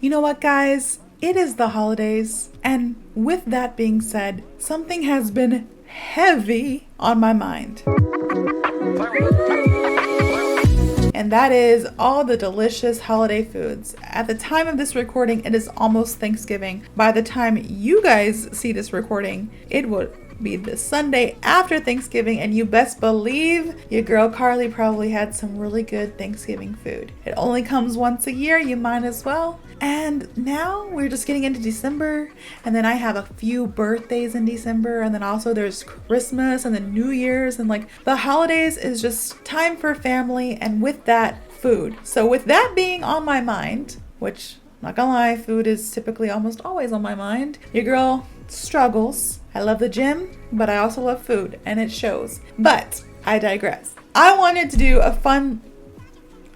You know what, guys? It is the holidays, and with that being said, something has been heavy on my mind. And that is all the delicious holiday foods. At the time of this recording, it is almost Thanksgiving. By the time you guys see this recording, it would be the Sunday after Thanksgiving, and you best believe your girl Carley probably had some really good Thanksgiving food. It only comes once a year, you might as well. And now we're just getting into December, and then I have a few birthdays in December, and then also there's Christmas and then New Year's, and like the holidays is just time for family, and with that, food. So with that being on my mind, which not gonna lie, food is typically almost always on my mind, your girl struggles. I love the gym, but I also love food, and it shows. But I digress. I wanted to do a fun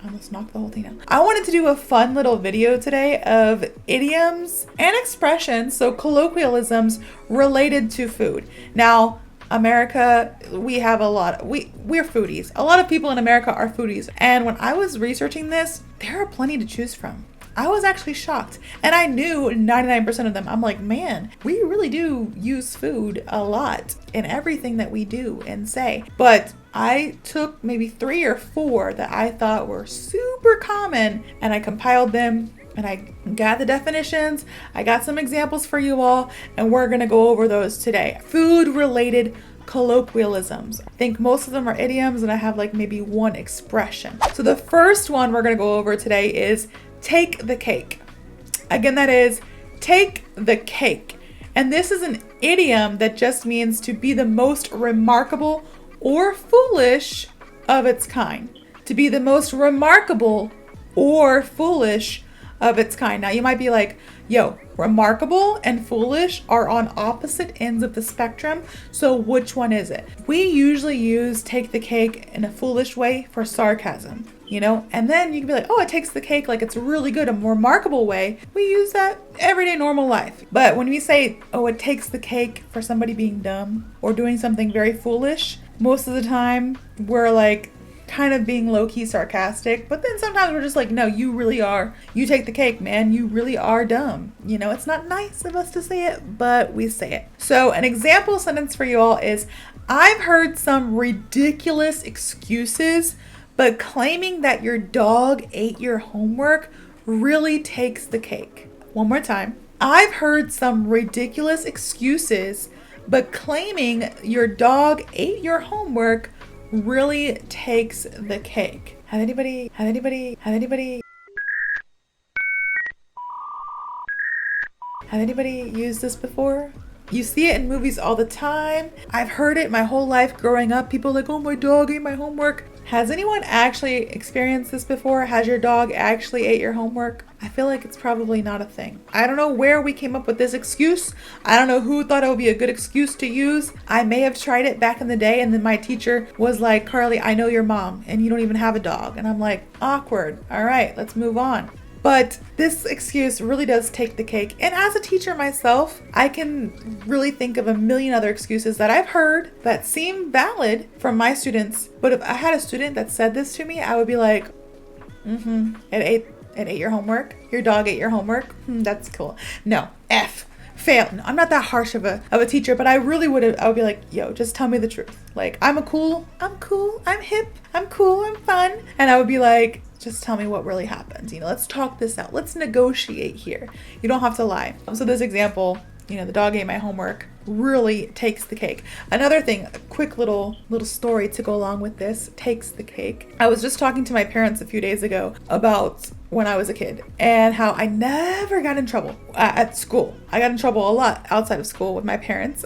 I almost knocked the whole thing out. I wanted to do a fun little video today of idioms and expressions, so colloquialisms related to food. Now, America, we have a lot, we're foodies. A lot of people in America are foodies. And when I was researching this, there are plenty to choose from. I was actually shocked, and I knew 99% of them. I'm like, man, we really do use food a lot in everything that we do and say. But I took maybe 3 or 4 that I thought were super common, and I compiled them, and I got the definitions. I got some examples for you all, and we're gonna go over those today. Food related colloquialisms. I think most of them are idioms, and I have like maybe one expression. So the first one we're gonna go over today is take the cake. Again, that is take the cake. And this is an idiom that just means to be the most remarkable or foolish of its kind. To be the most remarkable or foolish of its kind. Now you might be like, yo, remarkable and foolish are on opposite ends of the spectrum, so which one is it? We usually use take the cake in a foolish way for sarcasm, you know? And then you can be like, oh, it takes the cake like it's really good, a more remarkable way. We use that everyday normal life. But when we say, oh, it takes the cake for somebody being dumb or doing something very foolish, most of the time we're like kind of being low-key sarcastic, but then sometimes we're just like, no, you really are. You take the cake, man. You really are dumb. You know, it's not nice of us to say it, but we say it. So an example sentence for you all is, I've heard some ridiculous excuses, but claiming that your dog ate your homework really takes the cake. One more time. I've heard some ridiculous excuses, but claiming your dog ate your homework really takes the cake. Have anybody used this before? You see it in movies all the time. I've heard it my whole life growing up. People are like, oh, my dog ate my homework. Has anyone actually experienced this before? Has your dog actually ate your homework? I feel like it's probably not a thing. I don't know where we came up with this excuse. I don't know who thought it would be a good excuse to use. I may have tried it back in the day, and then my teacher was like, Carly, I know your mom and you don't even have a dog. And I'm like, awkward. All right, let's move on. But this excuse really does take the cake. And as a teacher myself, I can really think of a million other excuses that I've heard that seem valid from my students. But if I had a student that said this to me, I would be like, it ate your homework. Your dog ate your homework. That's cool. No, fail. No, I'm not that harsh of a teacher, but I really I would be like, yo, just tell me the truth. Like, I'm cool, I'm hip, I'm cool, I'm fun. And I would be like, just tell me what really happened. You know, let's talk this out. Let's negotiate here. You don't have to lie. So this example, you know, the dog ate my homework really takes the cake. Another thing, a quick little story to go along with this, takes the cake. I was just talking to my parents a few days ago about when I was a kid and how I never got in trouble at school. I got in trouble a lot outside of school with my parents,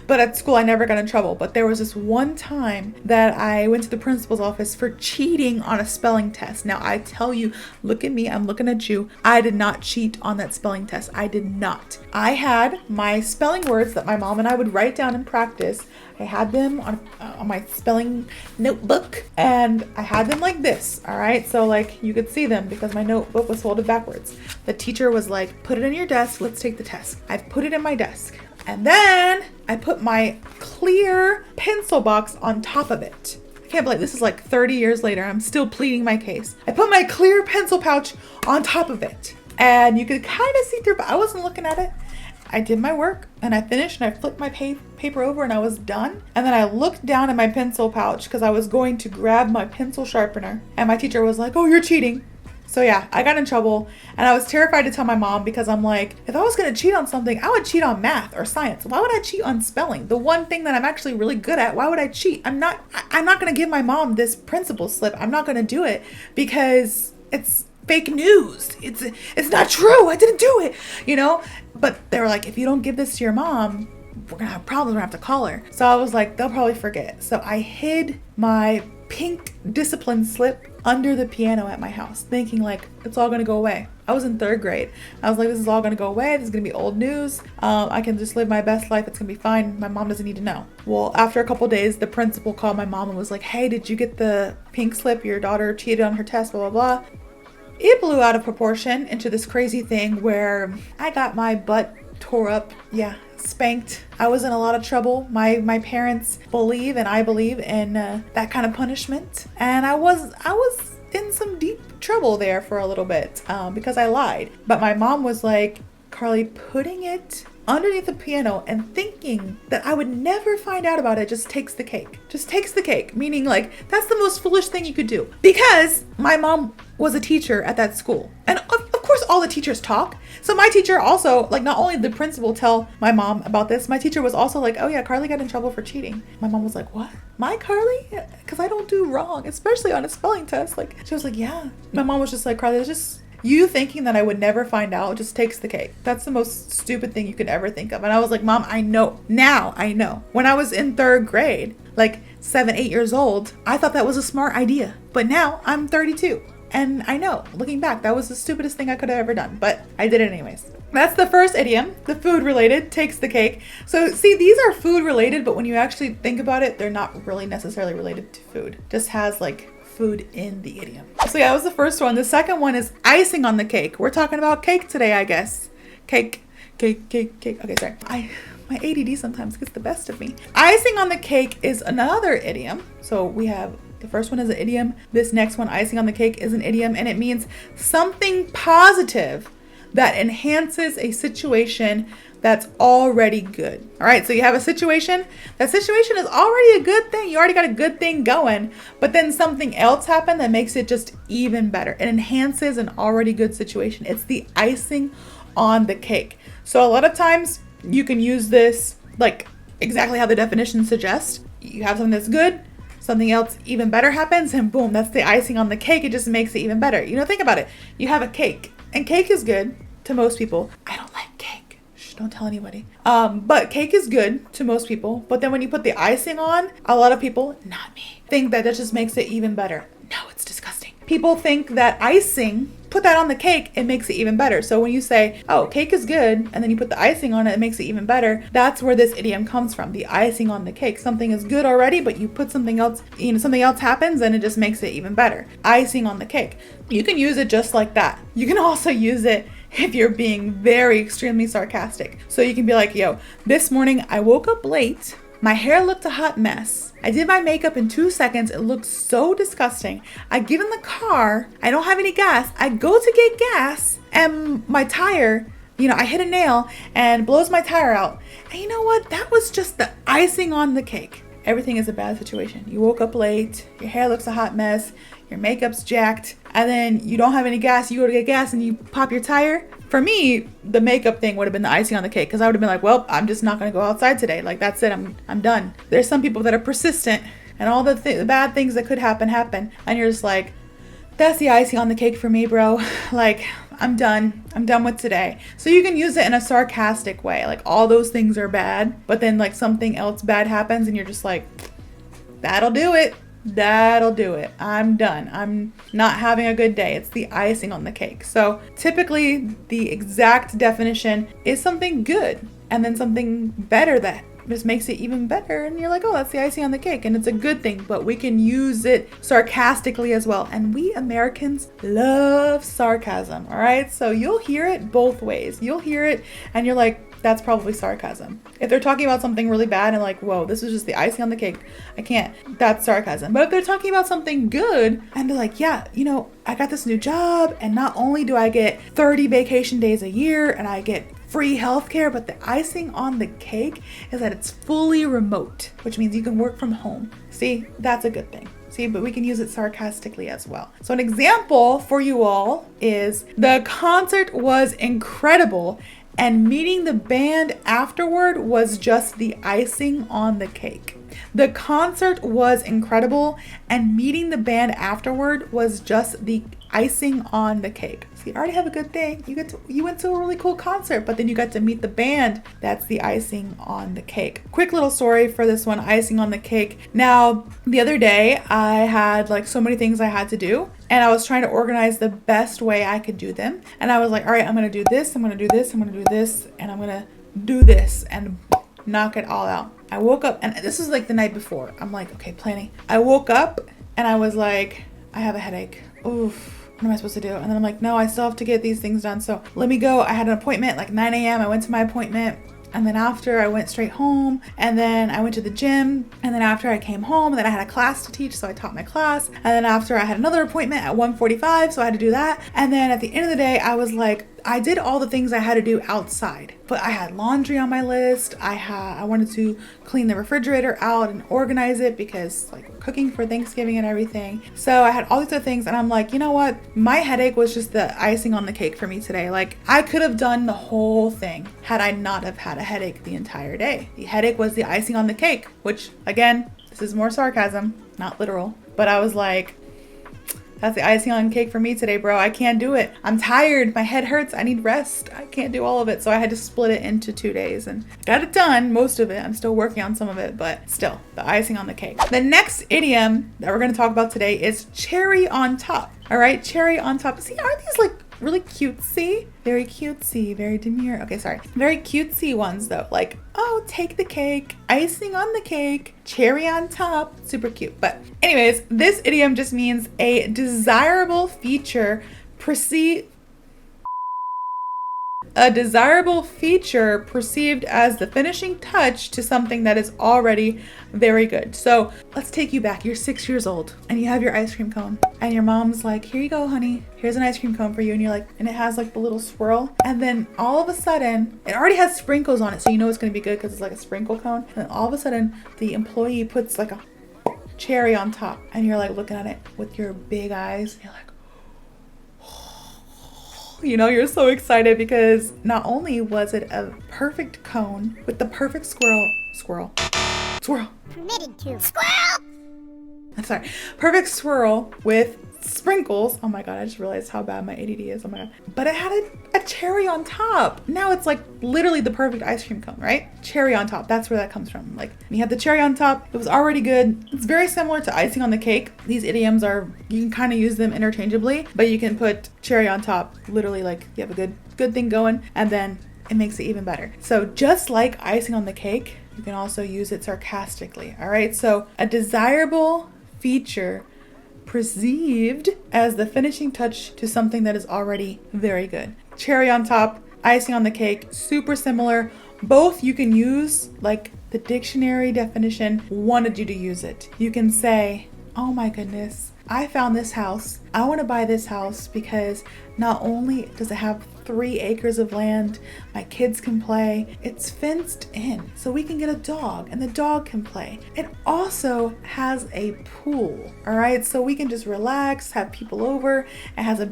but at school I never got in trouble. But there was this one time that I went to the principal's office for cheating on a spelling test. Now I tell you, look at me, I'm looking at you. I did not cheat on that spelling test. I did not. I had my spelling words that my mom and I would write down and practice. I had them on my spelling notebook, and I had them like this, all right? So like you could see them because my notebook was folded backwards. The teacher was like, put it in your desk, let's take the test. I put it in my desk, and then I put my clear pencil box on top of it. I can't believe this is like 30 years later. I'm still pleading my case. I put my clear pencil pouch on top of it. and you could kind of see through, but I wasn't looking at it. I did my work and I finished and I flipped my paper over and I was done. And then I looked down at my pencil pouch because I was going to grab my pencil sharpener, and my teacher was like, "Oh, you're cheating." So yeah, I got in trouble, and I was terrified to tell my mom because I'm like, if I was going to cheat on something, I would cheat on math or science. Why would I cheat on spelling? The one thing that I'm actually really good at, why would I cheat? I'm not going to give my mom this principal slip. I'm not going to do it because it's fake news. It's not true. I didn't do it, you know? But they were like, if you don't give this to your mom, we're going to have problems. We're going to have to call her. So I was like, they'll probably forget. So I hid my pink discipline slip under the piano at my house, thinking like, it's all going to go away. I was in 3rd grade. I was like, this is all going to go away. This is going to be old news. I can just live my best life. It's going to be fine. My mom doesn't need to know. Well, after a couple days, the principal called my mom and was like, hey, did you get the pink slip? Your daughter cheated on her test, blah, blah, blah. It blew out of proportion into this crazy thing where I got my butt tore up. Yeah, spanked. I was in a lot of trouble. My parents believe, and I believe in that kind of punishment. And I was in some deep trouble there for a little bit because I lied. But my mom was like, Carley, putting it underneath the piano and thinking that I would never find out about it just takes the cake. Just takes the cake. Meaning like, that's the most foolish thing you could do. Because my mom was a teacher at that school. And of course all the teachers talk. So my teacher also, like, not only did the principal tell my mom about this, my teacher was also like, oh yeah, Carley got in trouble for cheating. My mom was like, what? My Carley? Because I don't do wrong, especially on a spelling test. Like, she was like, yeah. My mom was just like, Carley, it's just you thinking that I would never find out just takes the cake. That's the most stupid thing you could ever think of. And I was like, Mom, I know. Now I know. When I was in 3rd grade, like 7, 8 years old, I thought that was a smart idea. But now I'm 32. And I know, looking back, that was the stupidest thing I could have ever done. But I did it anyways. That's the first idiom. The food related takes the cake. So see, these are food related, but when you actually think about it, they're not really necessarily related to food. Just has like food in the idiom. So yeah, that was the first one. The second one is icing on the cake. We're talking about cake today, I guess. Cake. Okay, sorry. My ADD sometimes gets the best of me. Icing on the cake is another idiom. So we have the first one is an idiom. This next one, icing on the cake, is an idiom, and it means something positive that enhances a situation that's already good. All right, so you have a situation. That situation is already a good thing. You already got a good thing going, but then something else happened that makes it just even better. It enhances an already good situation. It's the icing on the cake. So a lot of times you can use this like exactly how the definition suggests. You have something that's good, something else even better happens, and boom, that's the icing on the cake. It just makes it even better. You know, think about it. You have a cake, and cake is good to most people. I don't like cake. Shh, don't tell anybody. But cake is good to most people. But then when you put the icing on, a lot of people, not me, think that just makes it even better. No, it's disgusting. People think that icing, put that on the cake, it makes it even better. So when you say, oh, cake is good, and then you put the icing on it, it makes it even better. That's where this idiom comes from, the icing on the cake. Something is good already, but you put something else, something else happens and it just makes it even better. Icing on the cake. You can use it just like that. You can also use it if you're being very extremely sarcastic. So you can be like, yo, this morning I woke up late. My hair looked a hot mess. I did my makeup in 2 seconds. It looked so disgusting. I get in the car. I don't have any gas. I go to get gas and my tire, I hit a nail and blows my tire out. And you know what? That was just the icing on the cake. Everything is a bad situation. You woke up late. Your hair looks a hot mess. Your makeup's jacked. And then you don't have any gas. You go to get gas and you pop your tire. For me, the makeup thing would have been the icing on the cake because I would have been like, well, I'm just not going to go outside today. Like, that's it. I'm done. There's some people that are persistent and all the bad things that could happen. And you're just like, that's the icing on the cake for me, bro. Like, I'm done. I'm done with today. So you can use it in a sarcastic way. Like, all those things are bad, but then like something else bad happens and you're just like, that'll do it. That'll do it. I'm done. I'm not having a good day. It's the icing on the cake. So typically the exact definition is something good and then something better that just makes it even better. And you're like, oh, that's the icing on the cake. And it's a good thing, but we can use it sarcastically as well. And we Americans love sarcasm. All right. So you'll hear it both ways. You'll hear it and you're like, that's probably sarcasm. If they're talking about something really bad and like, whoa, this is just the icing on the cake, I can't, that's sarcasm. But if they're talking about something good and they're like, yeah, you know, I got this new job and not only do I get 30 vacation days a year and I get free healthcare, but the icing on the cake is that it's fully remote, which means you can work from home. See, that's a good thing. See, but we can use it sarcastically as well. So an example for you all is the concert was incredible and meeting the band afterward was just the icing on the cake. The concert was incredible and meeting the band afterward was just the icing on the cake. So you already have a good thing. You went to a really cool concert, but then you got to meet the band. That's the icing on the cake. Quick little story for this one, icing on the cake. Now, the other day I had like so many things I had to do and I was trying to organize the best way I could do them. And I was like, all right, I'm going to do this, I'm going to do this, I'm going to do this, and I'm going to do this and knock it all out. I woke up and this is like the night before. I'm like, okay, planning. I woke up and I was like, I have a headache. Oof. What am I supposed to do? And then I'm like, no, I still have to get these things done. So let me go. I had an appointment like 9 a.m. I went to my appointment. And then after I went straight home and then I went to the gym. And then after I came home and then I had a class to teach. So I taught my class. And then after I had another appointment at 1:45. So I had to do that. And then at the end of the day, I was like, I did all the things I had to do outside, but I had laundry on my list. I wanted to clean the refrigerator out and organize it because like we're cooking for Thanksgiving and everything. So I had all these other things and I'm like, you know what? My headache was just the icing on the cake for me today. Like I could have done the whole thing had I not have had a headache the entire day. The headache was the icing on the cake, which again, this is more sarcasm, not literal, but I was like, that's the icing on cake for me today, bro. I can't do it. I'm tired. My head hurts. I need rest. I can't do all of it. So I had to split it into 2 days and got it done. Most of it. I'm still working on some of it, but still the icing on the cake. The next idiom that we're going to talk about today is cherry on top. All right. Cherry on top. See, aren't these like really cutesy? Very cutesy, very demure. Okay, sorry. Very cutesy ones though. Like, oh, take the cake, icing on the cake, cherry on top. Super cute. But anyways, this idiom just means a desirable feature perceived as the finishing touch to something that is already very good. So let's take you back. You're 6 years old and you have your ice cream cone and your mom's like, here you go, honey. Here's an ice cream cone for you. And you're like, and it has like the little swirl. And then all of a sudden, it already has sprinkles on it. So you know it's going to be good because it's like a sprinkle cone. And then all of a sudden, the employee puts like a cherry on top and you're like looking at it with your big eyes. You're like, you know, you're so excited because not only was it a perfect cone with the perfect squirrel. Permitted to. Squirrel! I'm sorry. Perfect swirl with sprinkles. Oh my God, I just realized how bad my ADD is. Oh my God. But it had a cherry on top. Now it's like literally the perfect ice cream cone, right? Cherry on top. That's where that comes from. Like you had the cherry on top. It was already good. It's very similar to icing on the cake. These idioms you can kind of use them interchangeably, but you can put cherry on top. Literally like you have a good thing going and then it makes it even better. So just like icing on the cake, you can also use it sarcastically. All right. So a desirable feature perceived as the finishing touch to something that is already very good. Cherry on top, icing on the cake, super similar. Both you can use like the dictionary definition wanted you to use it. You can say, oh my goodness, I found this house. I want to buy this house because not only does it have 3 acres of land, my kids can play, it's fenced in, so we can get a dog and the dog can play. It also has a pool, all right? So we can just relax, have people over. It has a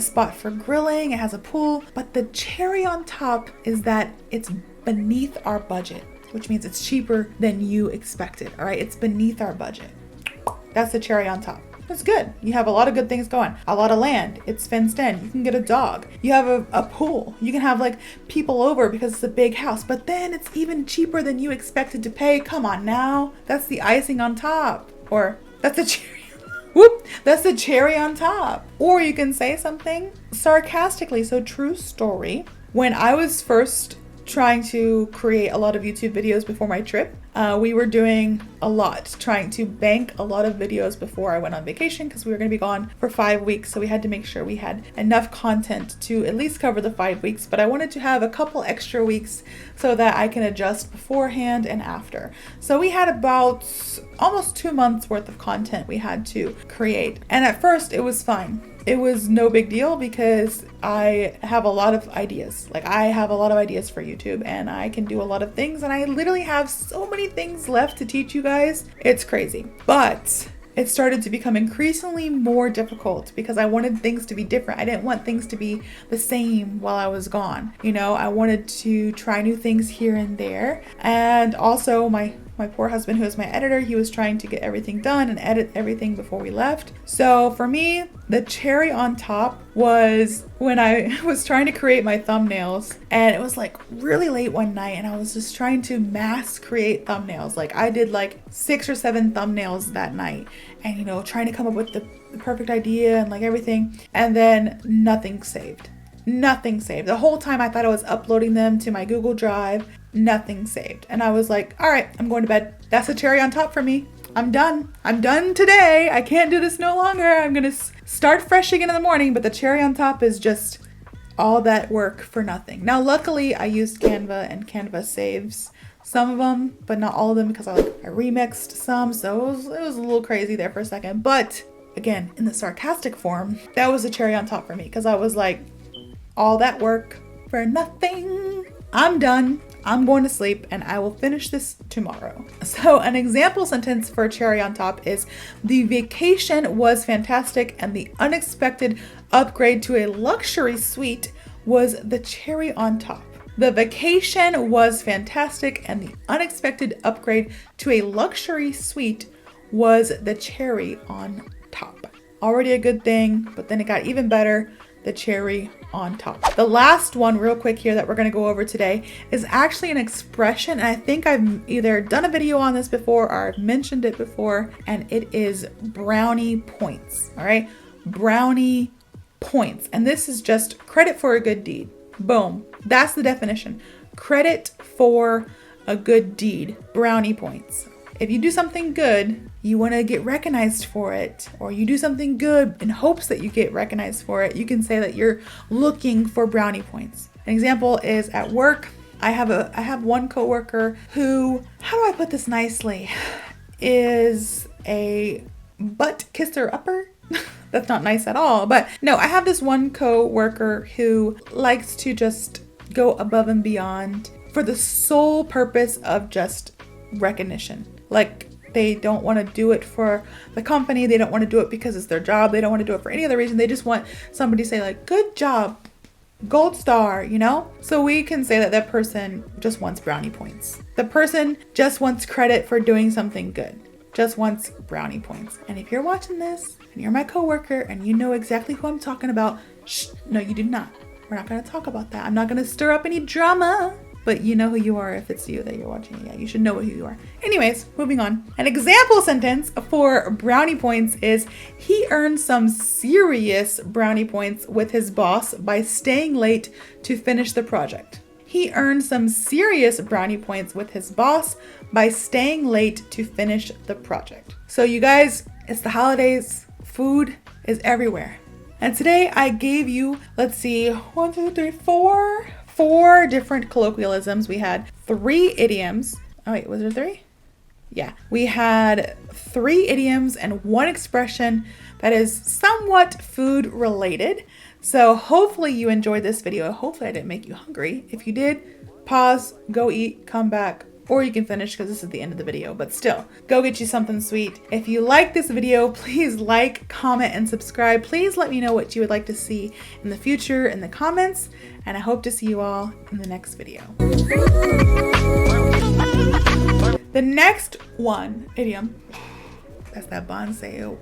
spot for grilling, it has a pool, but the cherry on top is that it's beneath our budget, which means it's cheaper than you expected, all right? It's beneath our budget. That's the cherry on top. It's good. You have a lot of good things going. A lot of land. It's fenced in. You can get a dog. You have a pool. You can have like people over because it's a big house. But then it's even cheaper than you expected to pay. Come on now. That's the icing on top. Or that's the cherry. Whoop. That's the cherry on top. Or you can say something sarcastically. So true story. When I was first trying to create a lot of YouTube videos before my trip. We were doing a lot, trying to bank a lot of videos before I went on vacation because we were going to be gone for 5 weeks. So we had to make sure we had enough content to at least cover the 5 weeks. But I wanted to have a couple extra weeks so that I can adjust beforehand and after. So we had about almost 2 months worth of content we had to create. And at first it was fine. It was no big deal because I have a lot of ideas. Like, I have a lot of ideas for YouTube and I can do a lot of things, and I literally have so many things left to teach you guys. It's crazy. But it started to become increasingly more difficult because I wanted things to be different. I didn't want things to be the same while I was gone. You know, I wanted to try new things here and there. And also my poor husband, who is my editor, he was trying to get everything done and edit everything before we left. So for me, the cherry on top was when I was trying to create my thumbnails, and it was like really late one night, and I was just trying to mass create thumbnails. Like, I did like 6 or 7 thumbnails that night, and you know, trying to come up with the perfect idea and like everything, and then nothing saved. Nothing saved. The whole time I thought I was uploading them to my Google Drive, nothing saved. And I was like, all right, I'm going to bed. That's a cherry on top for me. I'm done. I'm done today. I can't do this no longer. I'm going to start fresh again in the morning. But the cherry on top is just all that work for nothing. Now, luckily, I used Canva, and Canva saves some of them, but not all of them, because I remixed some. So it was a little crazy there for a second. But again, in the sarcastic form, that was a cherry on top for me, because I was like, all that work for nothing. I'm done. I'm going to sleep, and I will finish this tomorrow. So an example sentence for cherry on top is: the vacation was fantastic, and the unexpected upgrade to a luxury suite was the cherry on top. The vacation was fantastic, and the unexpected upgrade to a luxury suite was the cherry on top. Already a good thing, but then it got even better. The cherry on top. The last one real quick here that we're going to go over today is actually an expression, and I think I've either done a video on this before or I've mentioned it before, and it is brownie points. All right, brownie points. And this is just credit for a good deed. Boom. That's the definition. Credit for a good deed. Brownie points. If you do something good, you want to get recognized for it, or you do something good in hopes that you get recognized for it, you can say that you're looking for brownie points. An example is at work. I have one coworker who, how do I put this nicely, is a butt kisser upper. That's not nice at all. But no, I have this one coworker who likes to just go above and beyond for the sole purpose of just recognition. Like, they don't want to do it for the company. They don't want to do it because it's their job. They don't want to do it for any other reason. They just want somebody to say like, good job, gold star, you know? So we can say that that person just wants brownie points. The person just wants credit for doing something good. Just wants brownie points. And if you're watching this and you're my coworker and you know exactly who I'm talking about, shh, no, you do not. We're not going to talk about that. I'm not going to stir up any drama. But you know who you are if it's you that you're watching. Yeah, you should know who you are. Anyways, moving on. An example sentence for brownie points is: he earned some serious brownie points with his boss by staying late to finish the project. He earned some serious brownie points with his boss by staying late to finish the project. So you guys, it's the holidays. Food is everywhere. And today I gave you, let's see, 4 different colloquialisms. We had 3 idioms. Oh wait, was there 3? Yeah, we had 3 idioms and 1 expression that is somewhat food related. So hopefully you enjoyed this video. Hopefully I didn't make you hungry. If you did, pause, go eat, come back, or you can finish because this is the end of the video, but still, go get you something sweet. If you like this video, please like, comment, and subscribe. Please let me know what you would like to see in the future in the comments, and I hope to see you all in the next video. The next one, idiom, that's that bonsai.